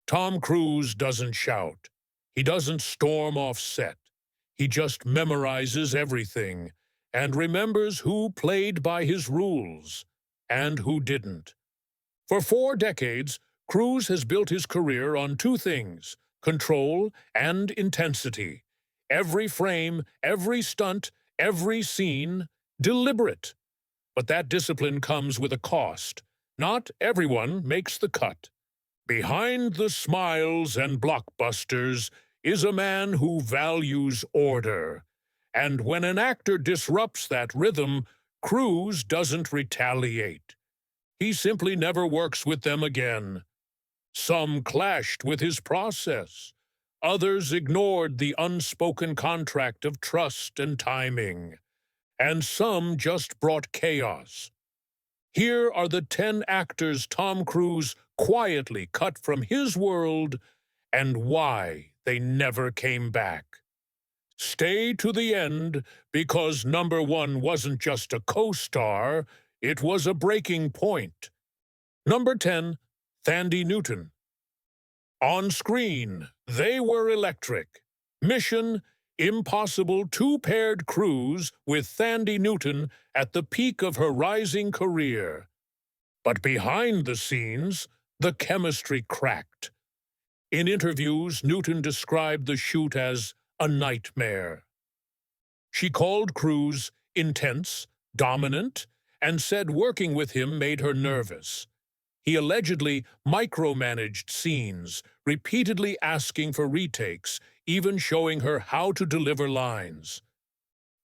Tom Cruise doesn't shout. He doesn't storm off set. He just memorizes everything and remembers who played by his rules and who didn't. For 4 decades, Cruise has built his career on two things: control and intensity. Every frame, every stunt, every scene, deliberate. But that discipline comes with a cost. Not everyone makes the cut. Behind the smiles and blockbusters is a man who values order. And when an actor disrupts that rhythm, Cruise doesn't retaliate. He simply never works with them again. Some clashed with his process. Others ignored the unspoken contract of trust and timing. And some just brought chaos. Here are the 10 actors Tom Cruise quietly cut from his world and why they never came back. Stay to the end, because number one wasn't just a co-star, it was a breaking point. Number 10, Thandie Newton. On screen, they were electric. Mission Impossible 2 paired Cruise with Thandie Newton at the peak of her rising career. But behind the scenes, the chemistry cracked. In interviews, Newton described the shoot as a nightmare. She called Cruise intense, dominant, and said working with him made her nervous. He allegedly micromanaged scenes, repeatedly asking for retakes, even showing her how to deliver lines.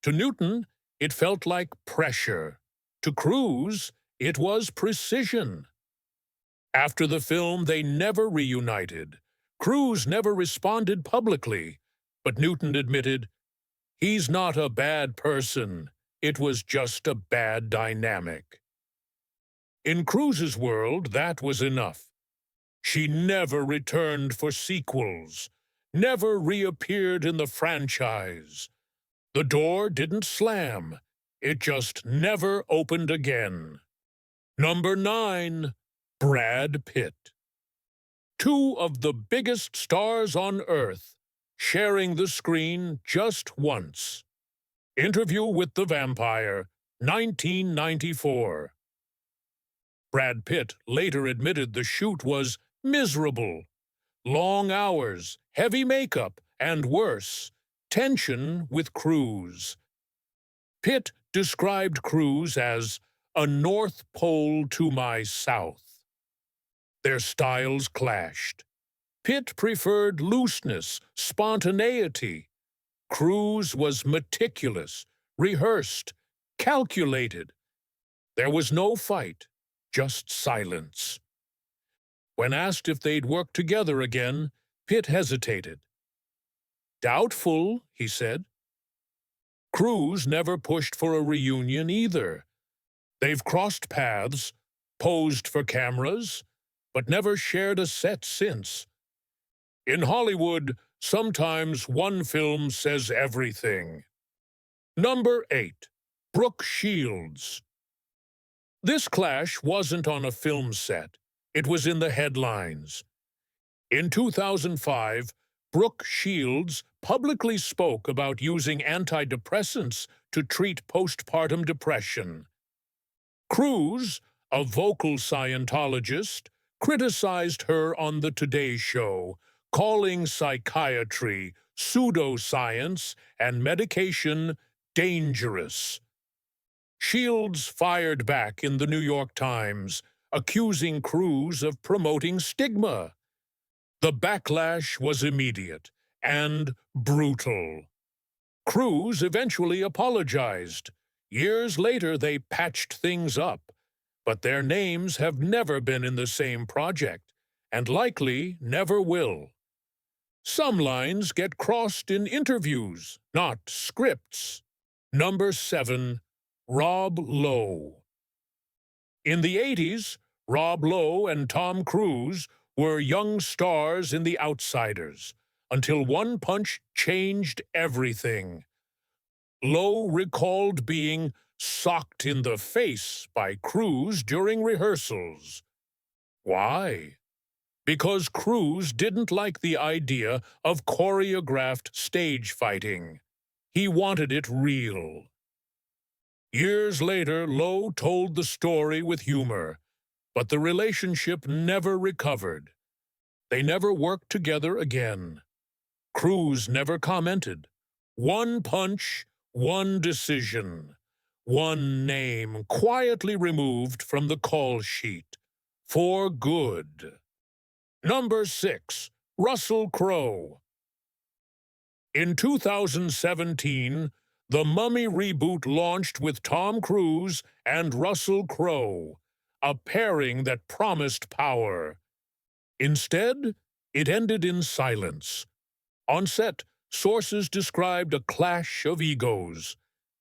To Newton, it felt like pressure. To Cruise, it was precision. After the film, they never reunited. Cruise never responded publicly, but Newton admitted, "He's not a bad person. It was just a bad dynamic." In Cruise's world, that was enough. She never returned for sequels, never reappeared in the franchise. The door didn't slam. It just never opened again. Number 9, Brad Pitt. Two of the biggest stars on Earth, sharing the screen just once. Interview with the Vampire, 1994. Brad Pitt later admitted the shoot was miserable. Long hours, heavy makeup, and worse, tension with Cruise. Pitt described Cruise as a North Pole to my south. Their styles clashed. Pitt preferred looseness, spontaneity. Cruise was meticulous, rehearsed, calculated. There was no fight, just silence. When asked if they'd work together again, Pitt hesitated. "Doubtful," he said. Cruise never pushed for a reunion either. They've crossed paths, posed for cameras, but never shared a set since. In Hollywood, sometimes one film says everything. Number 8, Brooke Shields. This clash wasn't on a film set. It was in the headlines. In 2005, Brooke Shields publicly spoke about using antidepressants to treat postpartum depression. Cruise, a vocal Scientologist, criticized her on The Today Show, calling psychiatry, pseudoscience, and medication dangerous. Shields fired back in the New York Times, accusing Cruise of promoting stigma. The backlash was immediate and brutal. Cruise eventually apologized. Years later, they patched things up, but their names have never been in the same project, and likely never will. Some lines get crossed in interviews, not scripts. Number 7, Rob Lowe. In the 80s, Rob Lowe and Tom Cruise were young stars in The Outsiders, until one punch changed everything. Lowe recalled being socked in the face by Cruise during rehearsals. Why? because Cruise didn't like the idea of choreographed stage fighting. He wanted it real. Years later, Lowe told the story with humor, but the relationship never recovered. They never worked together again. Cruise never commented. One punch, one decision. One name quietly removed from the call sheet. For good. Number 6. Russell Crowe. In 2017, the Mummy reboot launched with Tom Cruise and Russell Crowe, a pairing that promised power. Instead, it ended in silence. On set, sources described a clash of egos.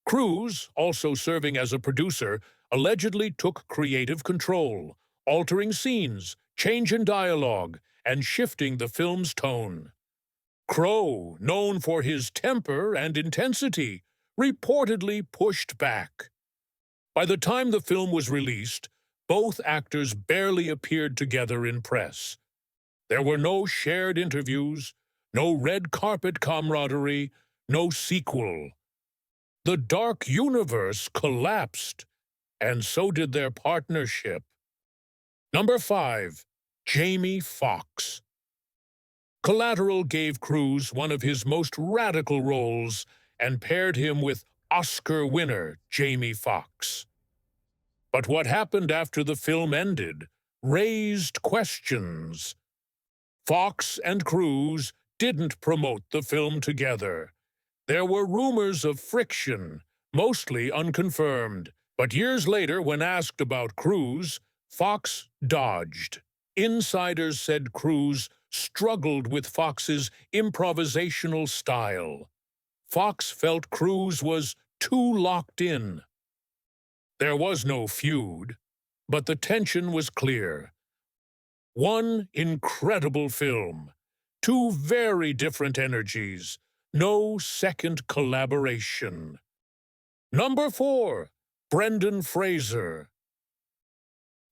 Cruise, also serving as a producer, allegedly took creative control, altering scenes, changing dialogue, and shifting the film's tone. Crowe, known for his temper and intensity, reportedly pushed back. By the time the film was released, both actors barely appeared together in press. There were no shared interviews, no red carpet camaraderie, no sequel. The dark universe collapsed, and so did their partnership. Number 5. Jamie Foxx. Collateral gave Cruise one of his most radical roles and paired him with Oscar winner Jamie Foxx. But what happened after the film ended raised questions. Foxx and Cruise didn't promote the film together. There were rumors of friction, mostly unconfirmed, but years later, when asked about Cruise, Foxx dodged. Insiders said Cruise struggled with Foxx's improvisational style. Foxx felt Cruise was too locked in. There was no feud, but the tension was clear. One incredible film, two very different energies, no second collaboration. Number 4. Brendan Fraser.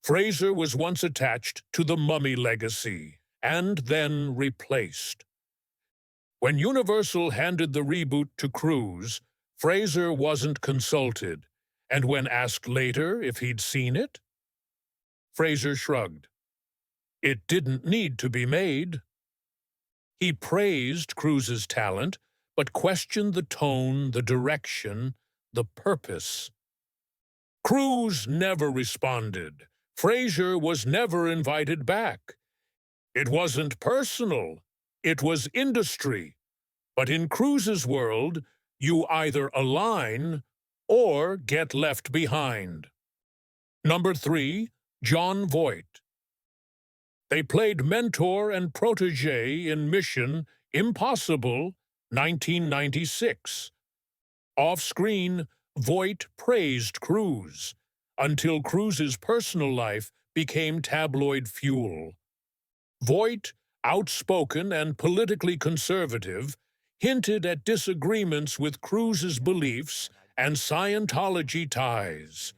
Fraser was once attached to the Mummy legacy, and then replaced. When Universal handed the reboot to Cruise, Fraser wasn't consulted, and when asked later if he'd seen it, Fraser shrugged. It didn't need to be made. He praised Cruise's talent, but questioned the tone, the direction, the purpose. Cruise never responded. Fraser was never invited back. It wasn't personal. It was industry. But in Cruise's world, you either align or get left behind. Number 3. Jon Voight. They played mentor and protege in Mission Impossible 1996. Off-screen, Voight praised Cruise, until Cruise's personal life became tabloid fuel. Voight, outspoken and politically conservative, hinted at disagreements with Cruise's beliefs and Scientology ties.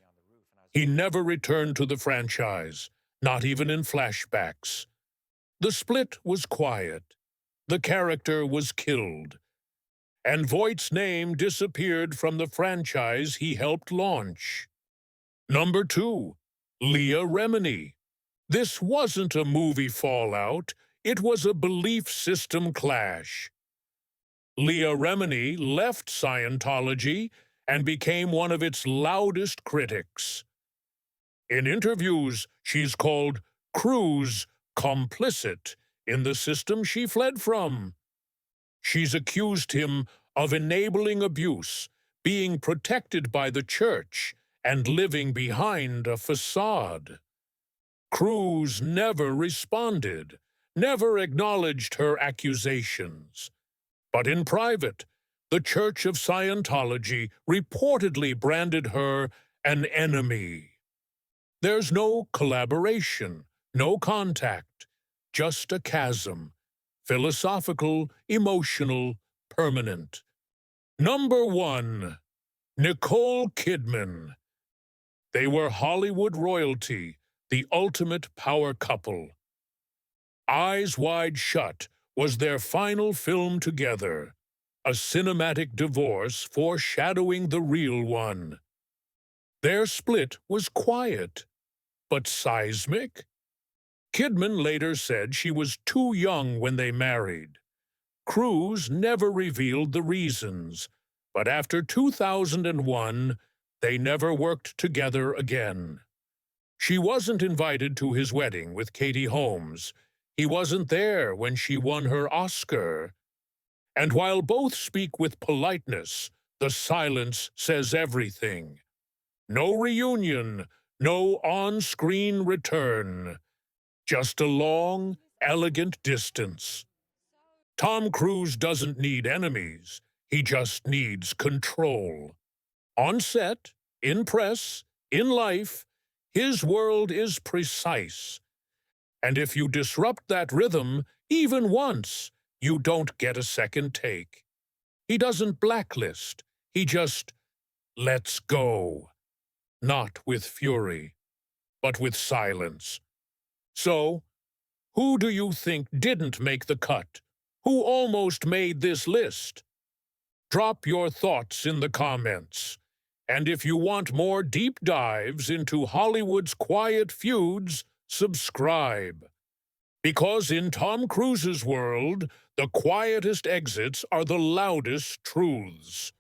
He never returned to the franchise, not even in flashbacks. The split was quiet. The character was killed. And Voight's name disappeared from the franchise he helped launch. Number 2. Leah Remini. This wasn't a movie fallout, it was a belief system clash. Leah Remini left Scientology and became one of its loudest critics. In interviews, she's called Cruise complicit in the system she fled from. She's accused him of enabling abuse, being protected by the church, and living behind a facade. Cruise never responded, never acknowledged her accusations. But in private, the Church of Scientology reportedly branded her an enemy. There's no collaboration, no contact, just a chasm, philosophical, emotional, permanent. Number 1. Nicole Kidman. They were Hollywood royalty, the ultimate power couple. Eyes Wide Shut was their final film together, a cinematic divorce foreshadowing the real one. Their split was quiet, but seismic. Kidman later said she was too young when they married. Cruise never revealed the reasons, but after 2001, they never worked together again. She wasn't invited to his wedding with Katie Holmes. He wasn't there when she won her Oscar. And while both speak with politeness, the silence says everything. No reunion, no on-screen return. Just a long, elegant distance. Tom Cruise doesn't need enemies. He just needs control. On set, in press, in life, his world is precise. And if you disrupt that rhythm, even once, you don't get a second take. He doesn't blacklist. He just lets go. Not with fury, but with silence. So, who do you think didn't make the cut? Who almost made this list? Drop your thoughts in the comments. And if you want more deep dives into Hollywood's quiet feuds, subscribe. Because in Tom Cruise's world, the quietest exits are the loudest truths.